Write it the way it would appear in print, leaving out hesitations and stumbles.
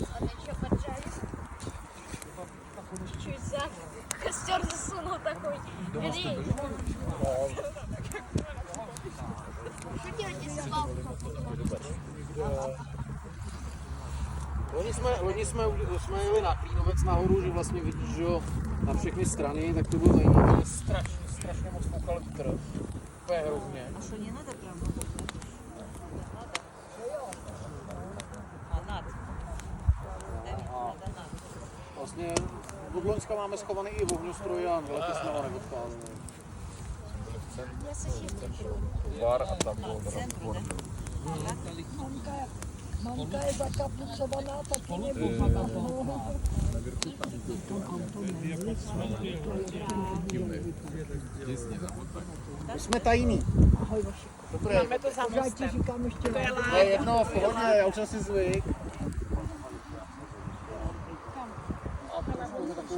А ты что, поджаришь? Чуть за костер засунул такой. Грей. Что делать, если балку Loni jsme jeli na Klínovec nahoru, že vlastně vidíš, že jo, na všechny strany, tak to bylo zajímavé. Strašně moc foukal vítr. Úplně hrozně. А что, не надо прям вокруг, да? А, надо. Давид, надо, надо. Vlastně od Loňska máme schovaný i ohňostroj a letos jsme ho neodpálili. Я сосиски. Бар, а там был В центру, да? Mamka je zakaplicovaná, taky nebudu. My jsme tajní. Ahoj, Vaši. Dobré. Já ti říkám ještě To je jedno, v pohodě, já už jsem si zvyk.